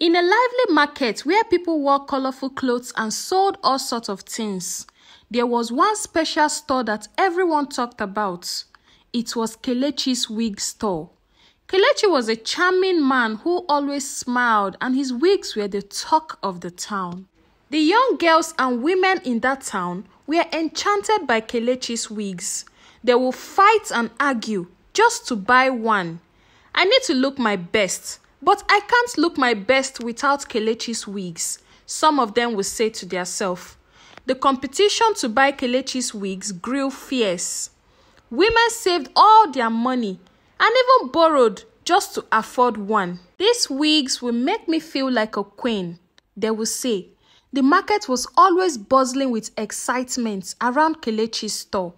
In a lively market where people wore colorful clothes and sold all sorts of things, there was one special store that everyone talked about. It was Kelechi's wig store. Kelechi was a charming man who always smiled, and his wigs were the talk of the town. The young girls and women in that town were enchanted by Kelechi's wigs. They would fight and argue just to buy one. I need to look my best, but I can't look my best without Kelechi's wigs, some of them would say to themselves. The competition to buy Kelechi's wigs grew fierce. Women saved all their money and even borrowed just to afford one. These wigs will make me feel like a queen, they will say. The market was always bustling with excitement around Kelechi's store.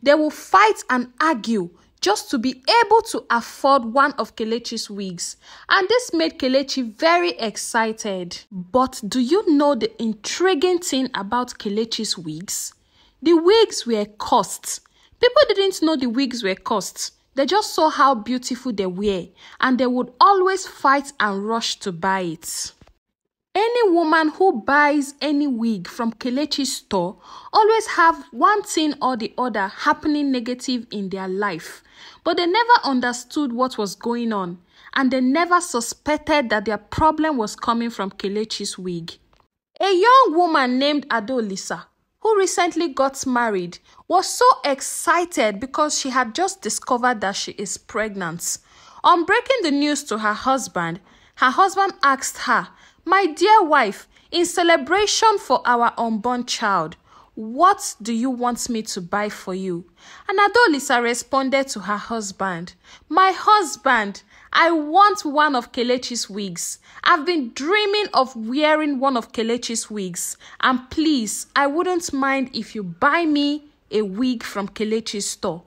They will fight and argue just to be able to afford one of Kelechi's wigs, and this made Kelechi very excited. But do you know the intriguing thing about Kelechi's wigs? The wigs were cost. People didn't know the wigs were cost. They just saw how beautiful they were, and they would always fight and rush to buy it. Any woman who buys any wig from Kelechi's store always have one thing or the other happening negative in their life. But they never understood what was going on, and they never suspected that their problem was coming from Kelechi's wig. A young woman named Adolisa, who recently got married, was so excited because she had just discovered that she is pregnant. On breaking the news to her husband asked her, "My dear wife, in celebration for our unborn child, what do you want me to buy for you?" And Adolisa responded to her husband, "My husband, I want one of Kelechi's wigs. I've been dreaming of wearing one of Kelechi's wigs. And please, I wouldn't mind if you buy me a wig from Kelechi's store."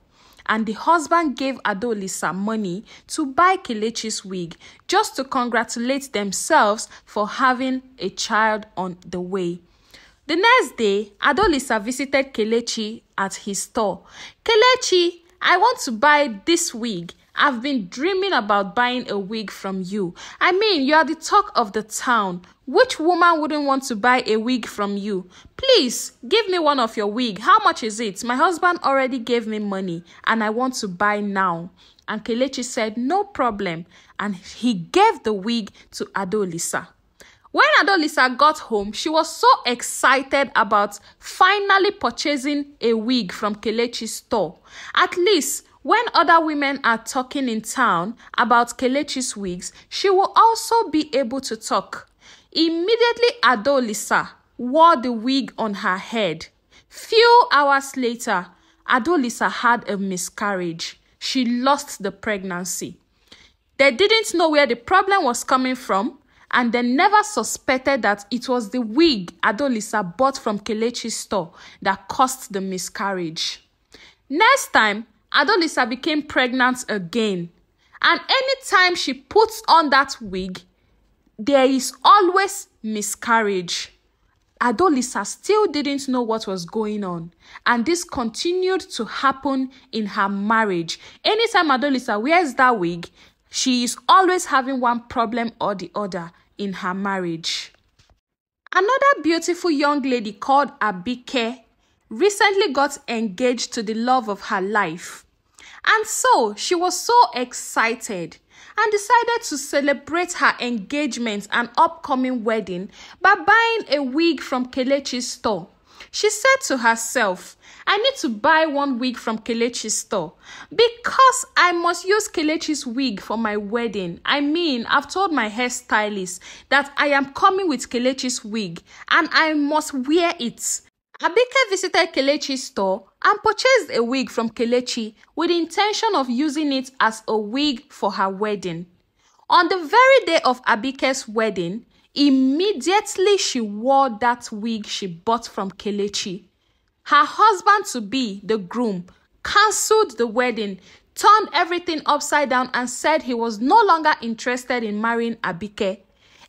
And the husband gave Adolisa money to buy Kelechi's wig just to congratulate themselves for having a child on the way. The next day, Adolisa visited Kelechi at his store. "Kelechi, I want to buy this wig. I've been dreaming about buying a wig from you. I mean, you are the talk of the town. Which woman wouldn't want to buy a wig from you? Please, give me one of your wig. How much is it? My husband already gave me money and I want to buy now." And Kelechi said, "No problem." And he gave the wig to Adolisa. When Adolisa got home, she was so excited about finally purchasing a wig from Kelechi's store. At least when other women are talking in town about Kelechi's wigs, she will also be able to talk. Immediately, Adolisa wore the wig on her head. Few hours later, Adolisa had a miscarriage. She lost the pregnancy. They didn't know where the problem was coming from, and they never suspected that it was the wig Adolisa bought from Kelechi's store that caused the miscarriage. Next time, Adolisa became pregnant again. And anytime she puts on that wig, there is always miscarriage. Adolisa still didn't know what was going on, and this continued to happen in her marriage. Anytime Adolisa wears that wig, she is always having one problem or the other in her marriage. Another beautiful young lady called Abike recently got engaged to the love of her life. And so she was so excited and decided to celebrate her engagement and upcoming wedding by buying a wig from Kelechi's store. She said to herself, "I need to buy one wig from Kelechi's store because I must use Kelechi's wig for my wedding. I mean, I've told my hairstylist that I am coming with Kelechi's wig and I must wear it." Abike visited Kelechi's store and purchased a wig from Kelechi with the intention of using it as a wig for her wedding. On the very day of Abike's wedding, immediately she wore that wig she bought from Kelechi. Her husband-to-be, the groom, cancelled the wedding, turned everything upside down and said he was no longer interested in marrying Abike.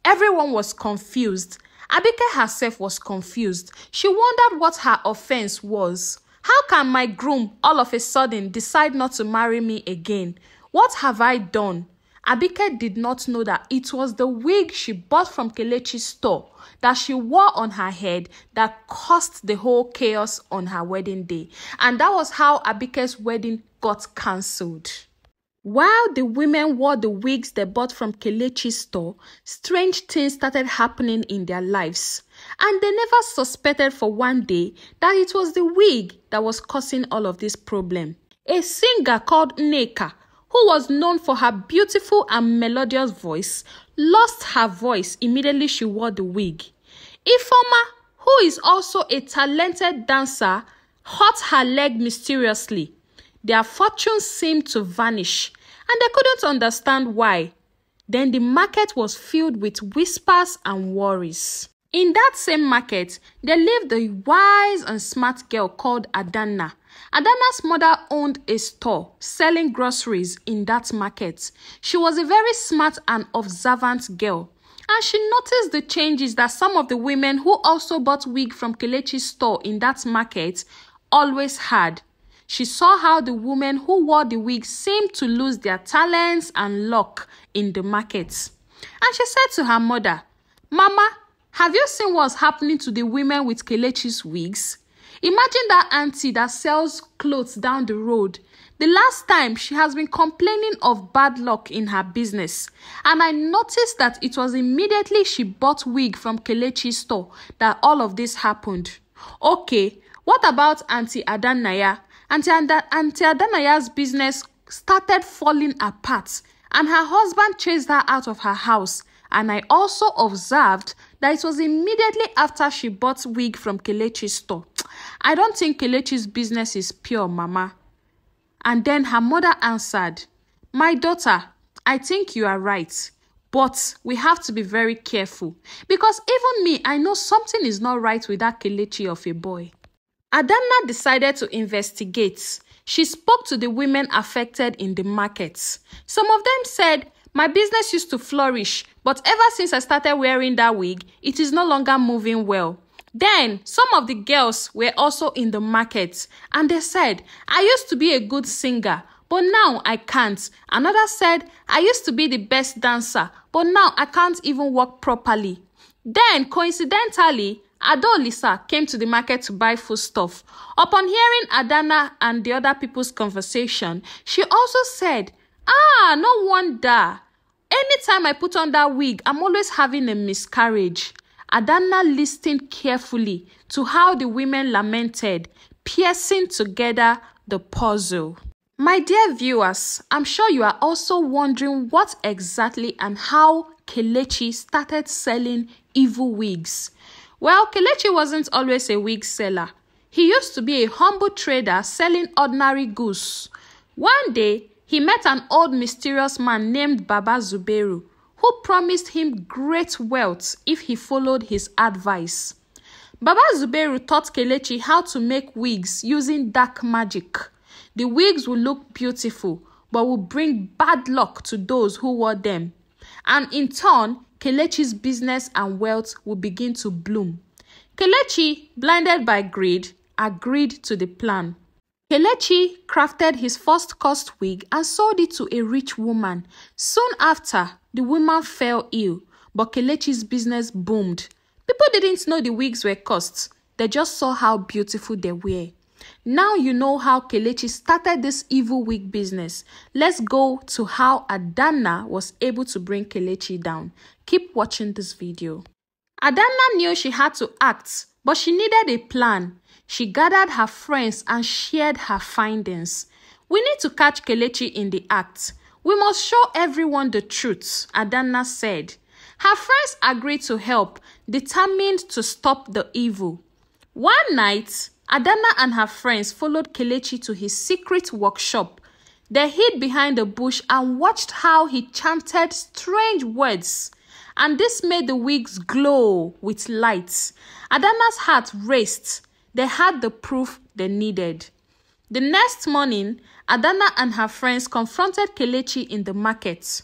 Everyone was confused. Abike herself was confused. She wondered what her offense was. How can my groom all of a sudden decide not to marry me again? What have I done? Abike did not know that it was the wig she bought from Kelechi's store that she wore on her head that caused the whole chaos on her wedding day. And that was how Abike's wedding got cancelled. While the women wore the wigs they bought from Kelechi's store, strange things started happening in their lives. And they never suspected for one day that it was the wig that was causing all of this problem. A singer called Nneka, who was known for her beautiful and melodious voice, lost her voice immediately she wore the wig. Ifeoma, who is also a talented dancer, hurt her leg mysteriously. Their fortunes seemed to vanish, and they couldn't understand why. Then the market was filled with whispers and worries. In that same market, there lived a wise and smart girl called Adana. Adana's mother owned a store selling groceries in that market. She was a very smart and observant girl, and she noticed the changes that some of the women who also bought wig from Kelechi's store in that market always had. She saw how the women who wore the wig seemed to lose their talents and luck in the market. And she said to her mother, "Mama, have you seen what's happening to the women with Kelechi's wigs? Imagine that auntie that sells clothes down the road. The last time she has been complaining of bad luck in her business. And I noticed that it was immediately she bought wig from Kelechi's store that all of this happened. Okay, what about Auntie Adanaya? Auntie Adanaya's business started falling apart and her husband chased her out of her house. And I also observed that it was immediately after she bought wig from Kelechi's store. I don't think Kelechi's business is pure, Mama." And then her mother answered, "My daughter, I think you are right. But we have to be very careful. Because even me, I know something is not right with that Kelechi of a boy." Adana decided to investigate. She spoke to the women affected in the markets. Some of them said, "My business used to flourish, but ever since I started wearing that wig, it is no longer moving well." Then, some of the girls were also in the market, and they said, "I used to be a good singer, but now I can't." Another said, "I used to be the best dancer, but now I can't even walk properly." Then, coincidentally, Adolisa came to the market to buy foodstuff. Upon hearing Adana and the other people's conversation, she also said, "No wonder. Anytime I put on that wig, I'm always having a miscarriage." Adana listened carefully to how the women lamented, piecing together the puzzle. My dear viewers, I'm sure you are also wondering what exactly and how Kelechi started selling evil wigs. Well, Kelechi wasn't always a wig seller. He used to be a humble trader selling ordinary goods. One day, he met an old mysterious man named Baba Zuberu, who promised him great wealth if he followed his advice. Baba Zuberu taught Kelechi how to make wigs using dark magic. The wigs will look beautiful, but will bring bad luck to those who wore them. And in turn, Kelechi's business and wealth will begin to bloom. Kelechi, blinded by greed, agreed to the plan. Kelechi crafted his first cost wig and sold it to a rich woman. Soon after, the woman fell ill, but Kelechi's business boomed. People didn't know the wigs were costs. They just saw how beautiful they were. Now you know how Kelechi started this evil wig business. Let's go to how Adana was able to bring Kelechi down. Keep watching this video. Adana knew she had to act, but she needed a plan. She gathered her friends and shared her findings. "We need to catch Kelechi in the act. We must show everyone the truth," Adana said. Her friends agreed to help, determined to stop the evil. One night, Adana and her friends followed Kelechi to his secret workshop. They hid behind a bush and watched how he chanted strange words. And this made the wigs glow with light. Adana's heart raced. They had the proof they needed. The next morning, Adana and her friends confronted Kelechi in the market.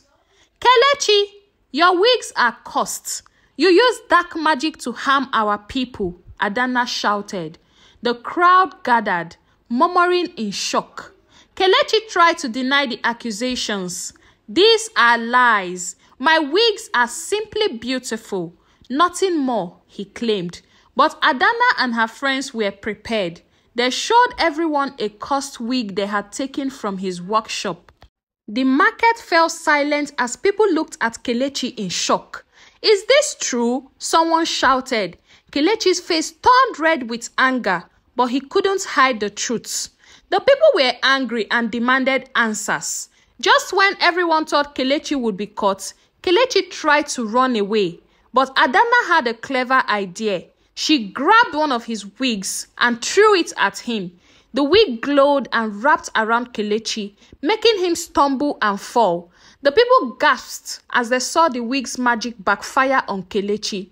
"Kelechi, your wigs are cursed. You use dark magic to harm our people," Adana shouted. The crowd gathered, murmuring in shock. Kelechi tried to deny the accusations. These are lies. My wigs are simply beautiful. Nothing more, he claimed. But Adana and her friends were prepared. They showed everyone a cursed wig they had taken from his workshop. The market fell silent as people looked at Kelechi in shock. Is this true? Someone shouted. Kelechi's face turned red with anger, but he couldn't hide the truth. The people were angry and demanded answers. Just when everyone thought Kelechi would be caught, Kelechi tried to run away. But Adana had a clever idea. She grabbed one of his wigs and threw it at him. The wig glowed and wrapped around Kelechi, making him stumble and fall. The people gasped as they saw the wig's magic backfire on Kelechi.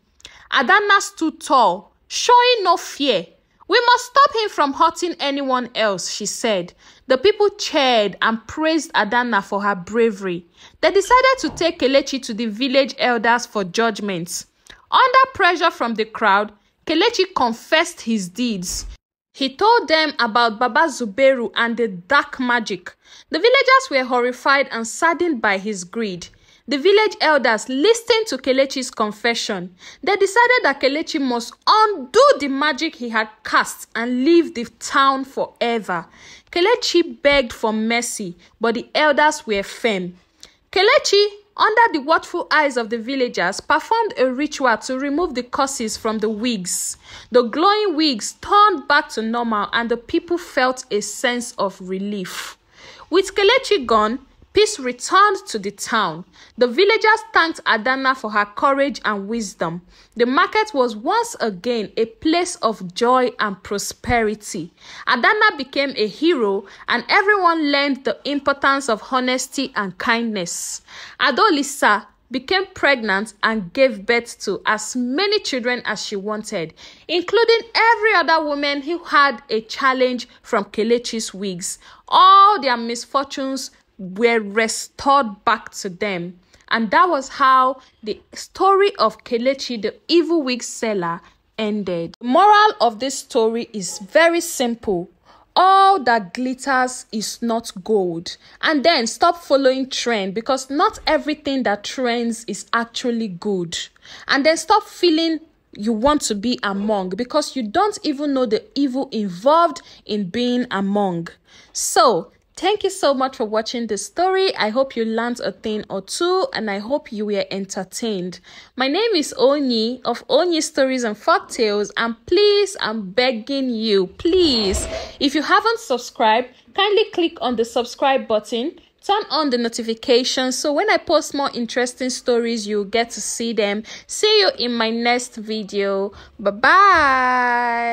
Adana stood tall, showing no fear. We must stop him from hurting anyone else, she said. The people cheered and praised Adana for her bravery. They decided to take Kelechi to the village elders for judgment. Under pressure from the crowd, Kelechi confessed his deeds. He told them about Baba Zuberu and the dark magic. The villagers were horrified and saddened by his greed. The village elders listened to Kelechi's confession. They decided that Kelechi must undo the magic he had cast and leave the town forever. Kelechi begged for mercy, but the elders were firm. Kelechi, under the watchful eyes of the villagers, performed a ritual to remove the curses from the wigs. The glowing wigs turned back to normal and the people felt a sense of relief. With Kelechi gone, peace returned to the town. The villagers thanked Adana for her courage and wisdom. The market was once again a place of joy and prosperity. Adana became a hero and everyone learned the importance of honesty and kindness. Adolisa became pregnant and gave birth to as many children as she wanted, including every other woman who had a challenge from Kelechi's wigs. All their misfortunes were restored back to them. And that was how the story of Kelechi, the evil wig seller, ended. The moral of this story is very simple. All that glitters is not gold. And then stop following trend, because not everything that trends is actually good. And then stop feeling you want to be among, because you don't even know the evil involved in being among. So thank you so much for watching this story. I hope you learned a thing or two and I hope you were entertained. My name is Onyi of Onyi Stories and Folktales, and please, I'm begging you, please, if you haven't subscribed, kindly click on the subscribe button, turn on the notifications so when I post more interesting stories, you'll get to see them. See you in my next video. Bye-bye.